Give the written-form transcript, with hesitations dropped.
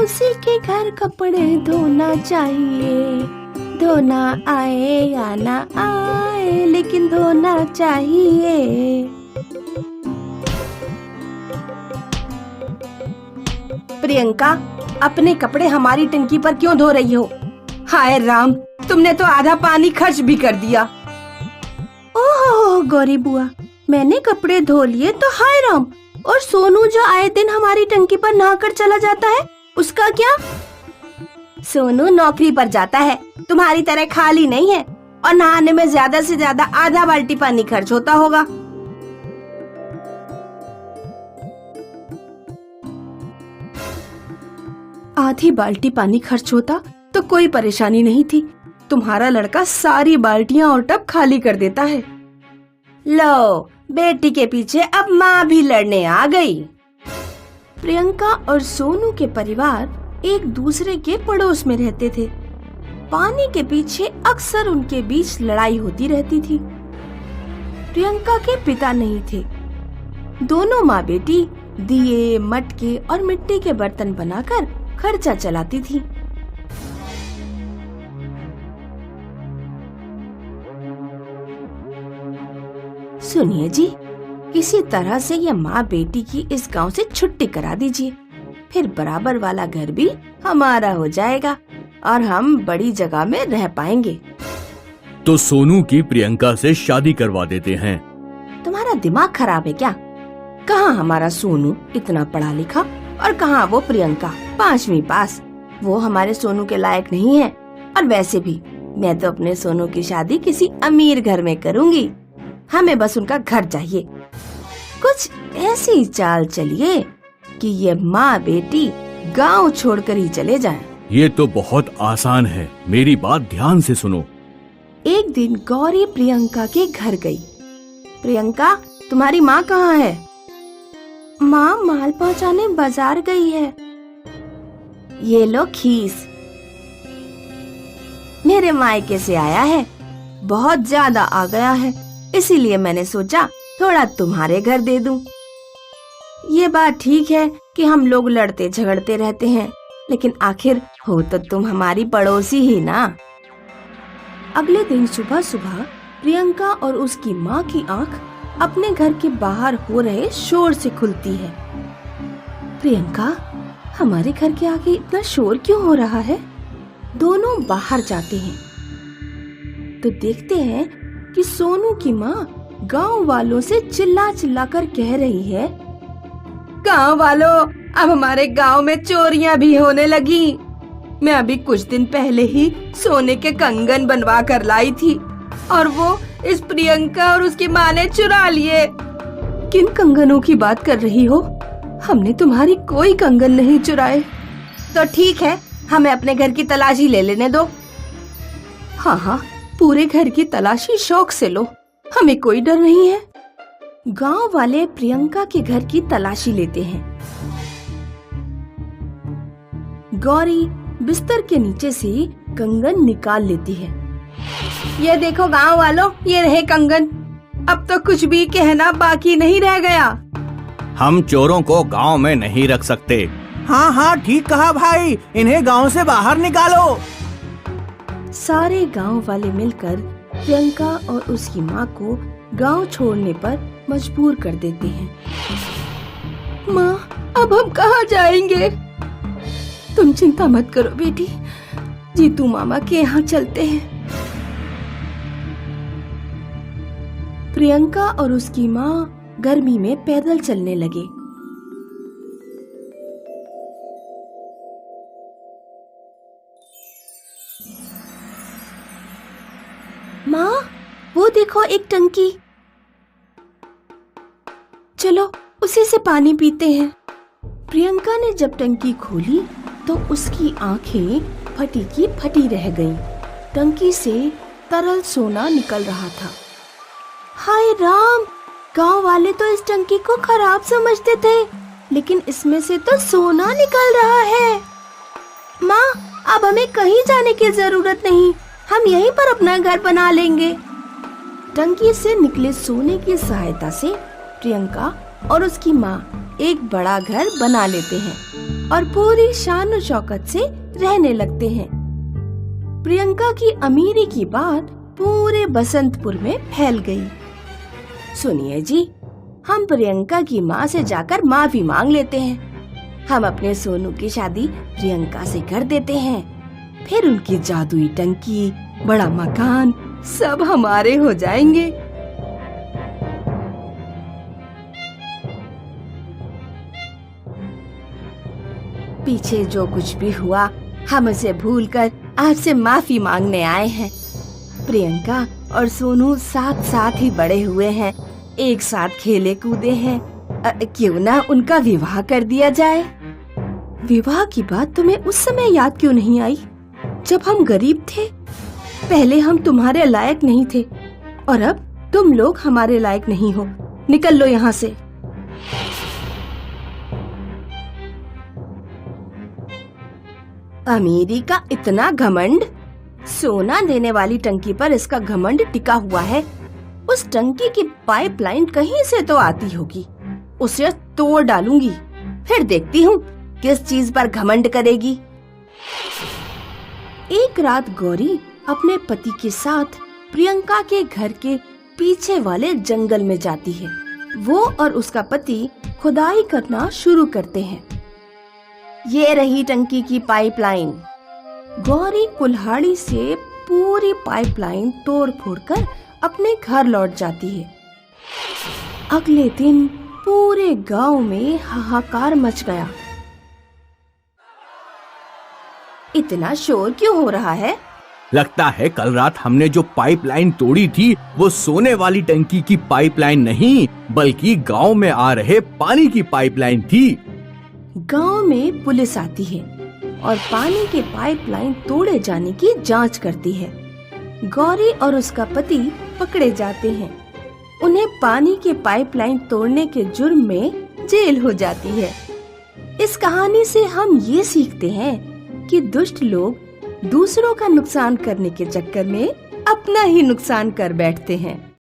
उसी के घर कपड़े धोना चाहिए, धोना आए या ना आए लेकिन धोना चाहिए। प्रियंका, अपने कपड़े हमारी टंकी पर क्यों धो रही हो? हाय राम, तुमने तो आधा पानी खर्च भी कर दिया। ओह गौरी बुआ, मैंने कपड़े धो लिए तो हाय राम, और सोनू जो आए दिन हमारी टंकी पर नहाकर चला जाता है उसका क्या? सोनू नौकरी पर जाता है, तुम्हारी तरह खाली नहीं है, और नहाने में ज्यादा से ज्यादा आधा बाल्टी पानी खर्च होता होगा। आधी बाल्टी पानी खर्च होता तो कोई परेशानी नहीं थी, तुम्हारा लड़का सारी बाल्टियां और टब खाली कर देता है। लो, बेटी के पीछे अब माँ भी लड़ने आ गई। प्रियंका और सोनू के परिवार एक दूसरे के पड़ोस में रहते थे। पानी के पीछे अक्सर उनके बीच लड़ाई होती रहती थी। प्रियंका के पिता नहीं थे। दोनों माँ बेटी दिए, मटके और मिट्टी के बर्तन बनाकर खर्चा चलाती थी। सुनिए जी, किसी तरह से ये माँ बेटी की इस गांव से छुट्टी करा दीजिए, फिर बराबर वाला घर भी हमारा हो जाएगा और हम बड़ी जगह में रह पाएंगे। तो सोनू की प्रियंका से शादी करवा देते हैं। तुम्हारा दिमाग खराब है क्या? कहाँ हमारा सोनू इतना पढ़ा लिखा और कहाँ वो प्रियंका 5वीं पास। वो हमारे सोनू के लायक नहीं है, और वैसे भी मैं तो अपने सोनू की शादी किसी अमीर घर में करूँगी। हमें बस उनका घर चाहिए। कुछ ऐसी चाल चलिए कि ये माँ बेटी गांव छोड़कर ही चले जाएं। ये तो बहुत आसान है, मेरी बात ध्यान से सुनो। एक दिन गौरी प्रियंका के घर गई। प्रियंका, तुम्हारी माँ कहाँ है? माँ माल पहुँचाने बाजार गई है। ये लो खीस, मेरे मायके से आया है, बहुत ज्यादा आ गया है, इसीलिए मैंने सोचा थोड़ा तुम्हारे घर दे दूं। ये बात ठीक है कि हम लोग लड़ते झगड़ते रहते हैं, लेकिन आखिर हो तो तुम हमारी पड़ोसी ही ना। अगले दिन सुबह सुबह प्रियंका और उसकी माँ की आंख अपने घर के बाहर हो रहे शोर से खुलती है। प्रियंका, हमारे घर के आगे इतना शोर क्यों हो रहा है? दोनों बाहर जाते हैं तो देखते हैं कि सोनू की माँ गांव वालों से चिल्ला चिल्ला कर कह रही है, गांव वालों, अब हमारे गांव में चोरियां भी होने लगी। मैं अभी कुछ दिन पहले ही सोने के कंगन बनवा कर लाई थी, और वो इस प्रियंका और उसकी माँ ने चुरा लिए। किन कंगनों की बात कर रही हो? हमने तुम्हारी कोई कंगन नहीं चुराए। तो ठीक है, हमें अपने घर की तलाशी ले लेने दो। हाँ हाँ, पूरे घर की तलाशी शौक से लो, हमें कोई डर नहीं है। गांव वाले प्रियंका के घर की तलाशी लेते हैं। गौरी बिस्तर के नीचे से कंगन निकाल लेती है। ये देखो गांव वालों, ये रहे कंगन। अब तो कुछ भी कहना बाकी नहीं रह गया। हम चोरों को गांव में नहीं रख सकते। हाँ हाँ, ठीक कहा भाई, इन्हें गांव से बाहर निकालो। सारे गांव वाले मिलकर प्रियंका और उसकी माँ को गांव छोड़ने पर मजबूर कर देते हैं। माँ, अब हम कहाँ जाएंगे? तुम चिंता मत करो बेटी, जीतू मामा के यहाँ चलते हैं। प्रियंका और उसकी माँ गर्मी में पैदल चलने लगे। माँ, वो देखो एक टंकी, चलो उसी से पानी पीते हैं। प्रियंका ने जब टंकी खोली तो उसकी आंखें फटी की फटी रह गईं। टंकी से तरल सोना निकल रहा था। हाय राम, गांव वाले तो इस टंकी को खराब समझते थे, लेकिन इसमें से तो सोना निकल रहा है। माँ, अब हमें कहीं जाने की जरूरत नहीं, हम यहीं पर अपना घर बना लेंगे। टंकी से निकले सोने की सहायता से प्रियंका और उसकी माँ एक बड़ा घर बना लेते हैं। और पूरी शान और शौकत से रहने लगते हैं। प्रियंका की अमीरी की बात पूरे बसंतपुर में फैल गई। सुनिए जी, हम प्रियंका की माँ से जाकर माफी मांग लेते हैं। हम अपने सोनू की शादी प्रियंका से कर देते हैं। फिर उनकी जादुई टंकी, बड़ा मकान सब हमारे हो जाएंगे। पीछे जो कुछ भी हुआ हम उसे भूलकर आपसे माफी मांगने आए हैं। प्रियंका और सोनू साथ साथ ही बड़े हुए हैं, एक साथ खेले कूदे हैं। क्यों ना उनका विवाह कर दिया जाए। विवाह की बात तुम्हें उस समय याद क्यों नहीं आई, जब हम गरीब थे? पहले हम तुम्हारे लायक नहीं थे और अब तुम लोग हमारे लायक नहीं हो। निकल लो यहाँ से। अमीरी का इतना घमंड, सोना देने वाली टंकी पर इसका घमंड टिका हुआ है। उस टंकी की पाइपलाइन कहीं से तो आती होगी, उसे तोड़ डालूंगी, फिर देखती हूँ किस चीज पर घमंड करेगी। एक रात गौरी अपने पति के साथ प्रियंका के घर के पीछे वाले जंगल में जाती है। वो और उसका पति खुदाई करना शुरू करते हैं। ये रही टंकी की पाइपलाइन। गौरी कुल्हाड़ी से पूरी पाइपलाइन तोड़ फोड़कर अपने घर लौट जाती है। अगले दिन पूरे गांव में हाहाकार मच गया। इतना शोर क्यों हो रहा है? लगता है कल रात हमने जो पाइपलाइन तोड़ी थी वो सोने वाली टंकी की पाइपलाइन नहीं बल्कि गांव में आ रहे पानी की पाइपलाइन थी। गांव में पुलिस आती है और पानी के पाइपलाइन तोड़े जाने की जांच करती है। गौरी और उसका पति पकड़े जाते हैं। उन्हें पानी के पाइपलाइन तोड़ने के जुर्म में जेल हो जाती है। इस कहानी से हम ये सीखते हैं कि दुष्ट लोग दूसरों का नुकसान करने के चक्कर में अपना ही नुकसान कर बैठते हैं।